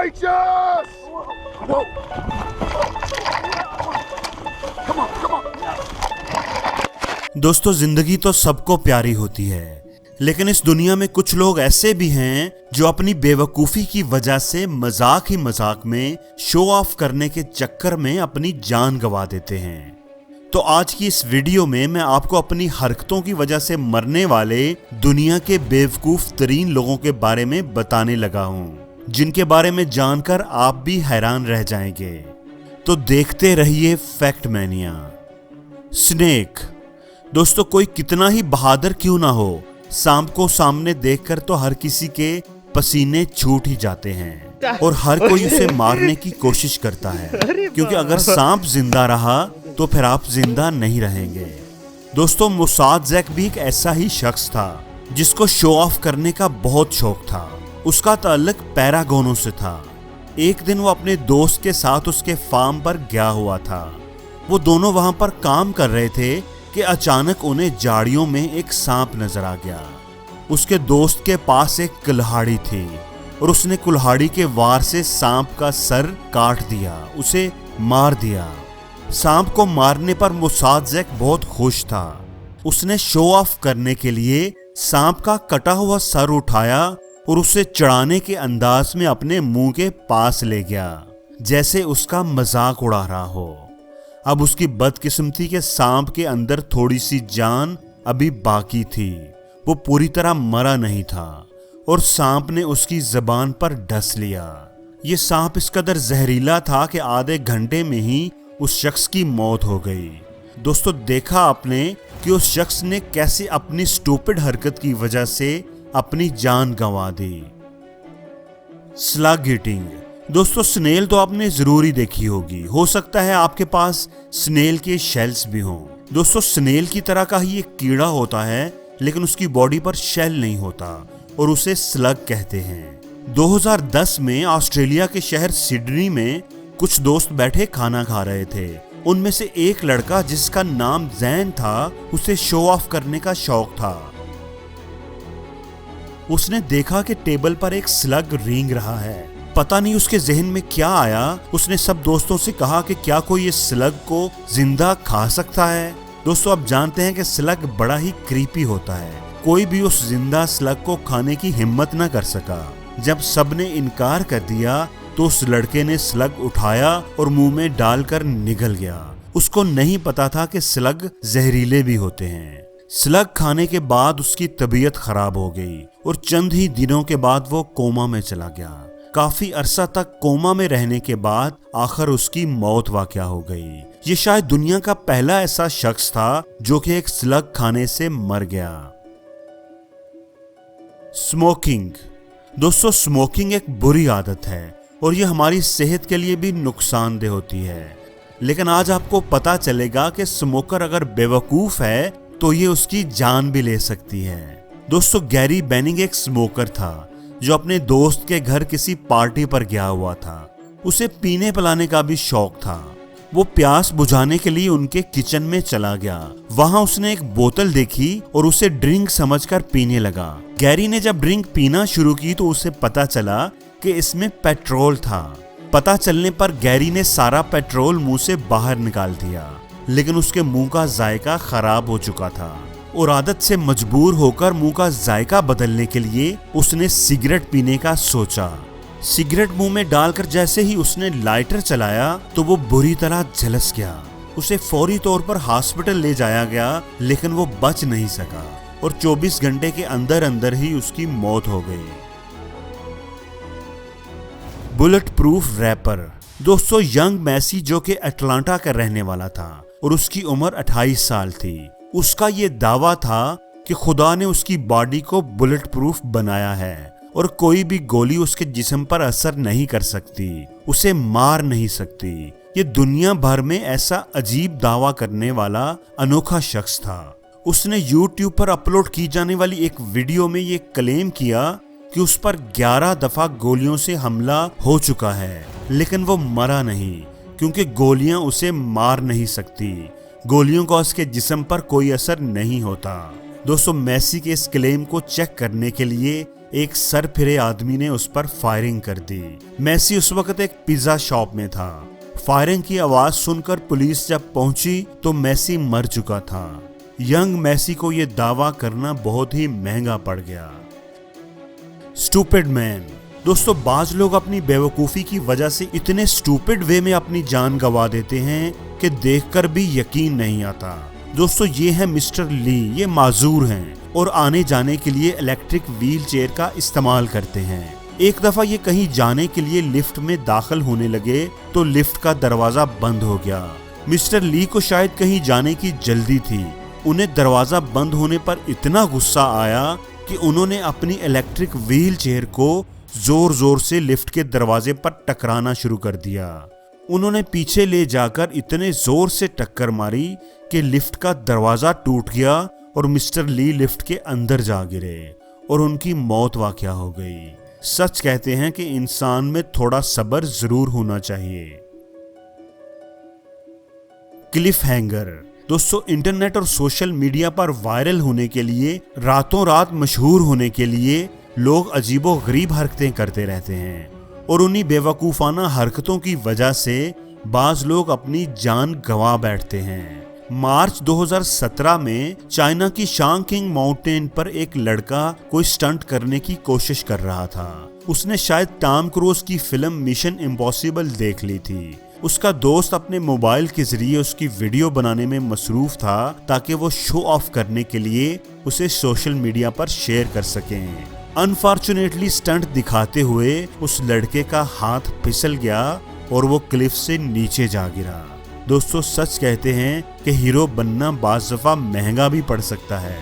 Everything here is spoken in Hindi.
righteous! Whoa! Come on, come on! दोस्तों, जिंदगी तो सबको प्यारी होती है, लेकिन इस दुनिया में कुछ लोग ऐसे भी हैं जो अपनी बेवकूफ़ी की वजह से मजाक ही मजाक में शो ऑफ करने के चक्कर में अपनी जान गंवा देते हैं। तो आज की इस वीडियो में मैं आपको अपनी हरकतों की वजह से मरने वाले दुनिया के बेवकूफ़ तरीन लोगों के बारे में बताने लगा हूँ, जिनके बारे में जानकर आप भी हैरान रह जाएंगे। तो देखते रहिए फैक्ट मैनिया। स्नेक। दोस्तों, कोई कितना ही बहादुर क्यों ना हो, सांप को सामने देखकर तो हर किसी के पसीने छूट ही जाते हैं और हर कोई उसे मारने की कोशिश करता है, क्योंकि अगर सांप जिंदा रहा तो फिर आप जिंदा नहीं रहेंगे। दोस्तों, मोसाद ज़ैक भी एक ऐसा ही शख्स था जिसको शो ऑफ करने का बहुत शौक था। उसका ताल्लुक पैरागोनों से था। एक दिन वो अपने दोस्त के साथ उसके फार्म पर गया हुआ था। वो दोनों वहां पर काम कर रहे थे कि अचानक उन्हें झाड़ियों में एक सांप नजर आ गया। उसके दोस्त के पास एक कुल्हाड़ी थी और उसने कुल्हाड़ी के वार से सांप का सर काट दिया, उसे मार दिया। सांप को मारने पर मोसाद ज़ैक बहुत खुश था। उसने शो ऑफ करने के लिए सांप का कटा हुआ सर उठाया और उसे चढ़ाने के अंदाज में अपने मुंह के पास ले गया, जैसे उसका मजाक उड़ा रहा हो। अब उसकी बदकिस्मती के सांप के अंदर थोड़ी सी जान अभी बाकी थी। वो पूरी तरह मरा नहीं था और सांप ने उसकी जबान पर डस लिया। ये सांप इस कदर जहरीला था कि आधे घंटे में ही उस शख्स की मौत हो गई। दोस्तों, देखा आपने कि उस शख्स ने कैसे अपनी स्टूपिड हरकत की वजह से अपनी जान गंवा दी। Slug eating. दोस्तों, स्नेल तो आपने जरूर ही देखी होगी। हो सकता है आपके पास स्नेल के शेल्स भी हों। दोस्तों, स्नेल की तरह का ही एक कीड़ा होता है, लेकिन उसकी बॉडी पर शेल नहीं होता और उसे स्लग कहते हैं। 2010 में ऑस्ट्रेलिया के शहर सिडनी में कुछ दोस्त बैठे खाना खा रहे थे। उनमें से एक लड़का, जिसका नाम जैन था, उसे शो ऑफ करने का शौक था। उसने देखा कि टेबल पर एक स्लग रेंग रहा है। पता नहीं उसके जहन में क्या आया। उसने सब दोस्तों से कहा कि क्या कोई इस स्लग को जिंदा खा सकता है। दोस्तों, आप जानते हैं कि स्लग बड़ा ही क्रीपी होता है। कोई भी उस जिंदा स्लग को खाने की हिम्मत न कर सका। जब सबने इनकार कर दिया तो उस लड़के ने स्लग उठाया और मुंह में डालकर निगल गया। उसको नहीं पता था कि स्लग जहरीले भी होते हैं। स्लग खाने के बाद उसकी तबीयत खराब हो गई और चंद ही दिनों के बाद वो कोमा में चला गया। काफी अरसा तक कोमा में रहने के बाद आखिर उसकी मौत वाक़या हो गई। ये शायद दुनिया का पहला ऐसा शख्स था जो कि एक स्लग खाने से मर गया। स्मोकिंग। दोस्तों, स्मोकिंग एक बुरी आदत है और ये हमारी सेहत के लिए भी नुकसानदेह होती है। लेकिन आज आपको पता चलेगा कि स्मोकर अगर बेवकूफ है तो ये उसकी जान भी ले सकती है। दोस्तों, गैरी बेनिंग एक स्मोकर था जो अपने दोस्त के घर किसी पार्टी पर गया हुआ था। उसे पीने पिलाने का भी शौक था। वो प्यास बुझाने के लिए उनके किचन में चला गया। वहां उसने एक बोतल देखी और उसे ड्रिंक समझकर पीने लगा। गैरी ने जब ड्रिंक पीना शुरू की तो उसे पता चला कि इसमें पेट्रोल था। पता चलने पर गैरी ने सारा पेट्रोल मुंह से बाहर निकाल दिया, लेकिन उसके मुंह का जायका खराब हो चुका था और आदत से मजबूर होकर मुंह का जायका बदलने के लिए उसने सिगरेट पीने का सोचा। सिगरेट मुंह में डालकर जैसे ही उसने लाइटर चलाया तो वो बुरी तरह झलस गया। उसे फौरी तौर पर हॉस्पिटल ले जाया गया, लेकिन वो बच नहीं सका और 24 घंटे के अंदर अंदर ही उसकी मौत हो गई। Bulletproof rapper. दोस्तों, यंग मैसी, जो कि अटलांटा का रहने वाला था और उसकी उम्र 28 साल थी, उसका ये दावा था कि खुदा ने उसकी बॉडी को बुलेट प्रूफ बनाया है और कोई भी गोली उसके जिस्म पर असर नहीं कर सकती, उसे मार नहीं सकती। ये दुनिया भर में ऐसा अजीब दावा करने वाला अनोखा शख्स था। उसने YouTube पर अपलोड की जाने वाली एक वीडियो में ये क्लेम किया कि उस पर 11 दफा गोलियों से हमला हो चुका है, लेकिन वो मरा नहीं, क्योंकि गोलियां उसे मार नहीं सकती। गोलियों का उसके जिस्म पर कोई असर नहीं होता। दोस्तों, मैसी के इस क्लेम को चेक करने के लिए एक सर फिरे आदमी ने उस पर फायरिंग कर दी। मेसी उस वक्त एक पिज्जा शॉप में था। फायरिंग की आवाज सुनकर पुलिस जब पहुंची तो मेसी मर चुका था। यंग मेसी को यह दावा करना बहुत ही महंगा पड़ गया। Stupid man. दोस्तों, बाज लोग अपनी बेवकूफ़ी की वजह से इतने स्टूपिड वे में अपनी जान गंवा देते हैं कि देखकर भी यकीन नहीं आता। दोस्तों, ये है मिस्टर ली। ये माजूर हैं और आने जाने के लिए इलेक्ट्रिक व्हील चेयर का इस्तेमाल करते हैं। एक दफ़ा ये कहीं जाने के लिए लिफ्ट में दाखिल होने लगे तो लिफ्ट का दरवाज़ा बंद हो गया। मिस्टर ली को शायद कहीं जाने की जल्दी थी। उन्हें दरवाज़ा बंद होने पर इतना गुस्सा आया कि उन्होंने अपनी इलेक्ट्रिक व्हील चेयर को जोर जोर से लिफ्ट के दरवाजे पर टकराना शुरू कर दिया। उन्होंने पीछे ले जाकर इतने जोर से टक्कर मारी कि लिफ्ट का दरवाजा टूट गया और मिस्टर ली लिफ्ट के अंदर जा गिरे और उनकी मौत वाक़या हो गई। सच कहते हैं कि इंसान में थोड़ा सब्र जरूर होना चाहिए। Cliff hanger. दोस्तों, इंटरनेट और सोशल मीडिया पर वायरल होने के लिए, रातों रात मशहूर होने के लिए लोग अजीबो गरीब हरकतें करते रहते हैं और उन्हीं बेवकूफ़ाना हरकतों की वजह से बाज लोग अपनी जान गंवा बैठते हैं। मार्च 2017 में चाइना की शांगकिंग माउंटेन पर एक लड़का कोई स्टंट करने की कोशिश कर रहा था। उसने शायद टॉम क्रूज की फिल्म मिशन इम्पॉसिबल देख ली थी। उसका दोस्त अपने मोबाइल के जरिए उसकी वीडियो बनाने में मसरूफ था ताकि वो शो ऑफ करने के लिए उसे सोशल मीडिया पर शेयर कर सकें। अनफॉर्चुनेटली स्टंट दिखाते हुए उस लड़के का हाथ फिसल गया और वो क्लिफ से नीचे जा गिरा। दोस्तों, सच कहते हैं कि हीरो बनना बाज़ दफ़ा महंगा भी पड़ सकता है।